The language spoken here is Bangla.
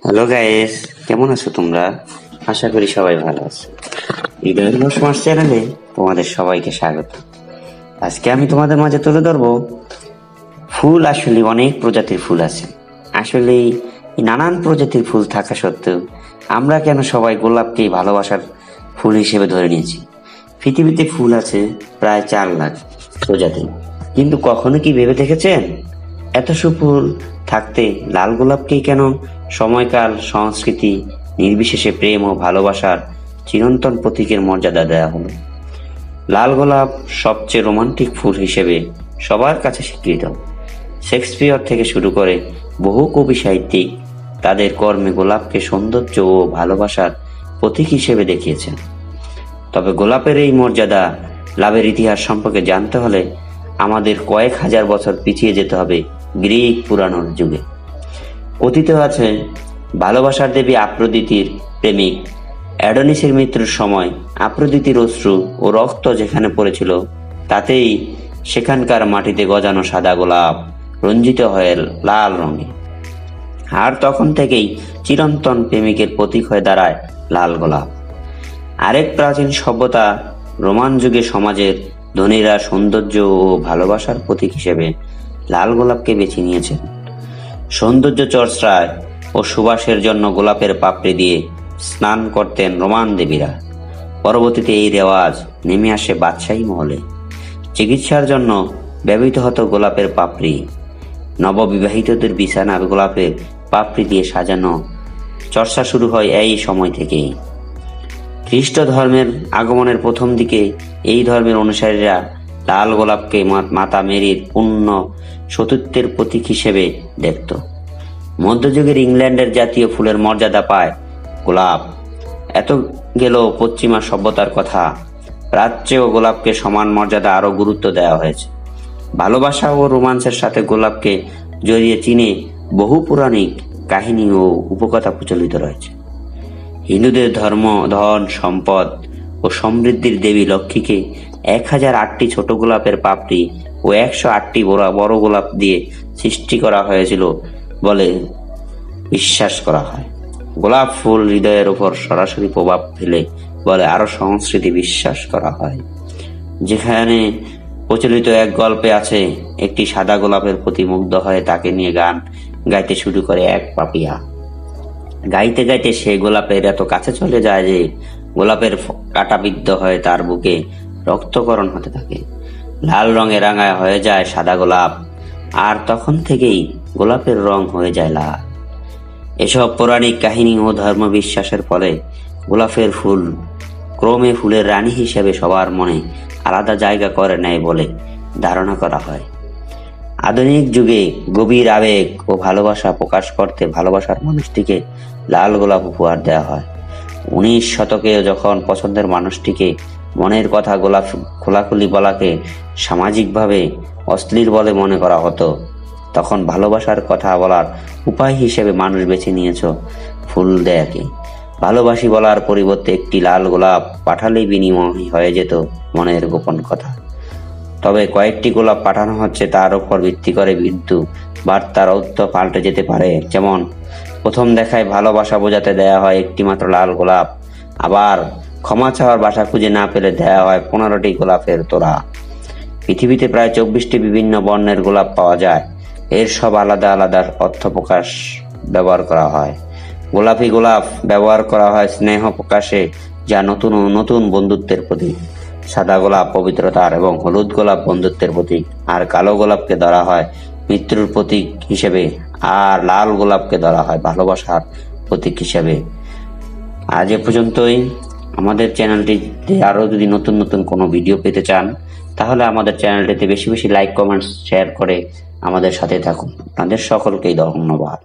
হ্যালো গাইস, কেমন আছো তোমরা? আশা করি সবাই ভালো আছো। হৃদয়ের রসমাস চ্যানেলে তোমাদের সবাইকে স্বাগত। আজকে আমি তোমাদের মাঝে তুলে ধরবো ফুল। আসলে অনেক প্রজাতির ফুল আছে। আসলে নানান প্রজাতির ফুল থাকা সত্ত্বেও আমরা কেন সবাই গোলাপকে ভালোবাসার ফুল হিসেবে ধরে নিয়েছি? পৃথিবীতে ফুল আছে প্রায় 4 লাখ প্রজাতি, কিন্তু কখনো কি ভেবে দেখেছেন এত ফুল থাকতে লাল গোলাপকেই কেন সময়কাল সংস্কৃতি নির্বিশেষে প্রেম ও ভালোবাসার চিরন্তন প্রতীকের মর্যাদা দেওয়া হলো? লাল গোলাপ সবচেয়ে রোমান্টিক ফুল হিসেবে সবার কাছে স্বীকৃত। শেক্সপিয়র থেকে শুরু করে বহু কবি সাহিত্যিক তাদের কর্মে গোলাপকে সৌন্দর্য ও ভালোবাসার প্রতীক হিসেবে দেখিয়েছেন। তবে গোলাপের এই মর্যাদা লাভের ইতিহাস সম্পর্কে জানতে হলে আমাদের কয়েক হাজার বছর পিছিয়ে যেতে হবে গ্রিক পুরাণের যুগে। কথিত আছে, ভালোবাসার দেবী আফ্রোদিতির প্রেমিক অ্যাডোনিসের মৃত্যুর সময় আফ্রোদিতির অশ্রু ও রক্ত যেখানে পড়েছিল, তাতেই সেখানকার মাটিতে গজানো সাদা গোলাপ রঞ্জিত হয়ে লাল রঙে। আর তখন থেকেই চিরন্তন প্রেমিকের প্রতীক হয়ে দাঁড়ায় লাল গোলাপ। আরেক প্রাচীন সভ্যতা রোমান যুগে সমাজের ধনীরা সৌন্দর্য ও ভালোবাসার প্রতীক হিসেবে লাল গোলাপকে বেছে নিয়েছেন। সৌন্দর্য চর্চায় ও সুবাসের জন্য গোলাপের পাপড়ি দিয়ে স্নান করতেন রোমান দেবীরা। পরবর্তীতে এই রেওয়াজ নেমে আসে বাদশাহী মহলে। চিকিৎসার জন্য ব্যবহৃত হতো গোলাপের পাপড়ি। নববিবাহিতদের বিছানার গোলাপের পাপড়ি দিয়ে সাজানো চর্চা শুরু হয় এই সময় থেকেই। খ্রিস্ট ধর্মের আগমনের প্রথম দিকে এই ধর্মের অনুসারীরা লাল গোলাপকে মাতা মেরির পূর্ণ সতীত্বের প্রতীক হিসেবে দেখত। মধ্যযুগের ইংল্যান্ডের জাতীয় ফুলের মর্যাদা পায় গোলাপ। এত গেল পশ্চিমা সভ্যতার কথা। প্রাচ্যেও গোলাপকে সমান মর্যাদা আরো গুরুত্ব দেওয়া হয়েছে। ভালোবাসা ও রোমান্সের সাথে গোলাপকে জড়িয়ে চীনে বহু পৌরাণিক কাহিনী ও উপকথা প্রচলিত রয়েছে। হিন্দুদের ধর্ম ধন সম্পদ ও সমৃদ্ধির দেবী লক্ষ্মীকে 1008টি ছোট গোলাপের পাপড়ি ও 108টি বড় গোলাপ দিয়ে সৃষ্টি করা হয়েছিল বলে বিশ্বাস করা হয়। গোলাপ ফুল হৃদয়ের উপর সরাসরি প্রভাব ফেলে বলে আরো সংস্কৃতি বিশ্বাস করা হয়। যেখানে প্রচলিত এক গল্পে আছে, একটি সাদা গোলাপের প্রতি মুগ্ধ হয়ে তাকে নিয়ে গান গাইতে শুরু করে এক পাপিয়া। গাইতে গাইতে সে গোলাপের এত কাছে চলে যায় যে গোলাপের কাঁটাবিদ্ধ হয়ে তার বুকে রক্তকরণ হতে থাকে। লাল রঙে রাঙা হয়ে যায় সাদা গোলাপ, আর তখন থেকেই গোলাপের রং হয়ে যায় লাল। এসব পৌরাণিক কাহিনী ও ধর্ম বিশ্বাসের ফলে গোলাপের ফুল ক্রমে ফুলের রানী হিসেবে সবার মনে আলাদা জায়গা করে নেয় বলে ধারণা করা হয়। আধুনিক যুগে গভীর আবেগ ও ভালোবাসা প্রকাশ করতে ভালোবাসার মানুষটিকে লাল গোলাপ উপহার দেওয়া হয়। 19 শতকে যখন পছন্দের মানুষটিকে মনের কথা গোলাপ খোলাখুলি বলাকে সামাজিকভাবে অশ্লীল বলে মনে করা হতো, তখন ভালোবাসার কথা বলার উপায় হিসেবে মানুষ বেছে নিয়েছ ফুল দেয়াকে। ভালোবাসি বলার পরিবর্তে একটি লাল গোলাপ পাঠালেই বিনিময় হয়ে যেত মনের গোপন কথা। তবে কয়েকটি গোলাপ পাঠানো হচ্ছে তার উপর ভিত্তি করে, কিন্তু বার্তার অর্থ পাল্টে যেতে পারে। যেমন, প্রথম দেখায় ভালোবাসা বোঝাতে দেয়া হয় একটি মাত্র লাল গোলাপ, আবার ক্ষমা চাওয়ার ভাষা খুঁজে না পেলে দেয়া হয় 15টি গোলাপের তোড়া। পৃথিবীতে প্রায় 24টি বিভিন্ন বর্ণের গোলাপ পাওয়া যায়। এর সব আলাদা আলাদা অর্থ প্রকাশ ব্যবহার করা হয়। গোলাপি গোলাপ ব্যবহার করা হয় স্নেহ প্রকাশে, যা নতুন নতুন বন্ধুত্বের প্রতীক। সাদা গোলাপ পবিত্রতার এবং হলুদ গোলাপ বন্ধুত্বের প্রতীক, আর কালো গোলাপকে ধরা হয় মৃত্যুর প্রতীক হিসেবে, আর লাল গোলাপকে ধরা হয় ভালোবাসার প্রতীক হিসেবে। আজ এ পর্যন্তই। আমাদের চ্যানেলটিতে আরো যদি নতুন নতুন কোনো ভিডিও পেতে চান, তাহলে আমাদের চ্যানেলটিতে বেশি বেশি লাইক কমেন্টস শেয়ার করে আমাদের সাথে থাকুন। আপনাদের সকলকেই ধন্যবাদ।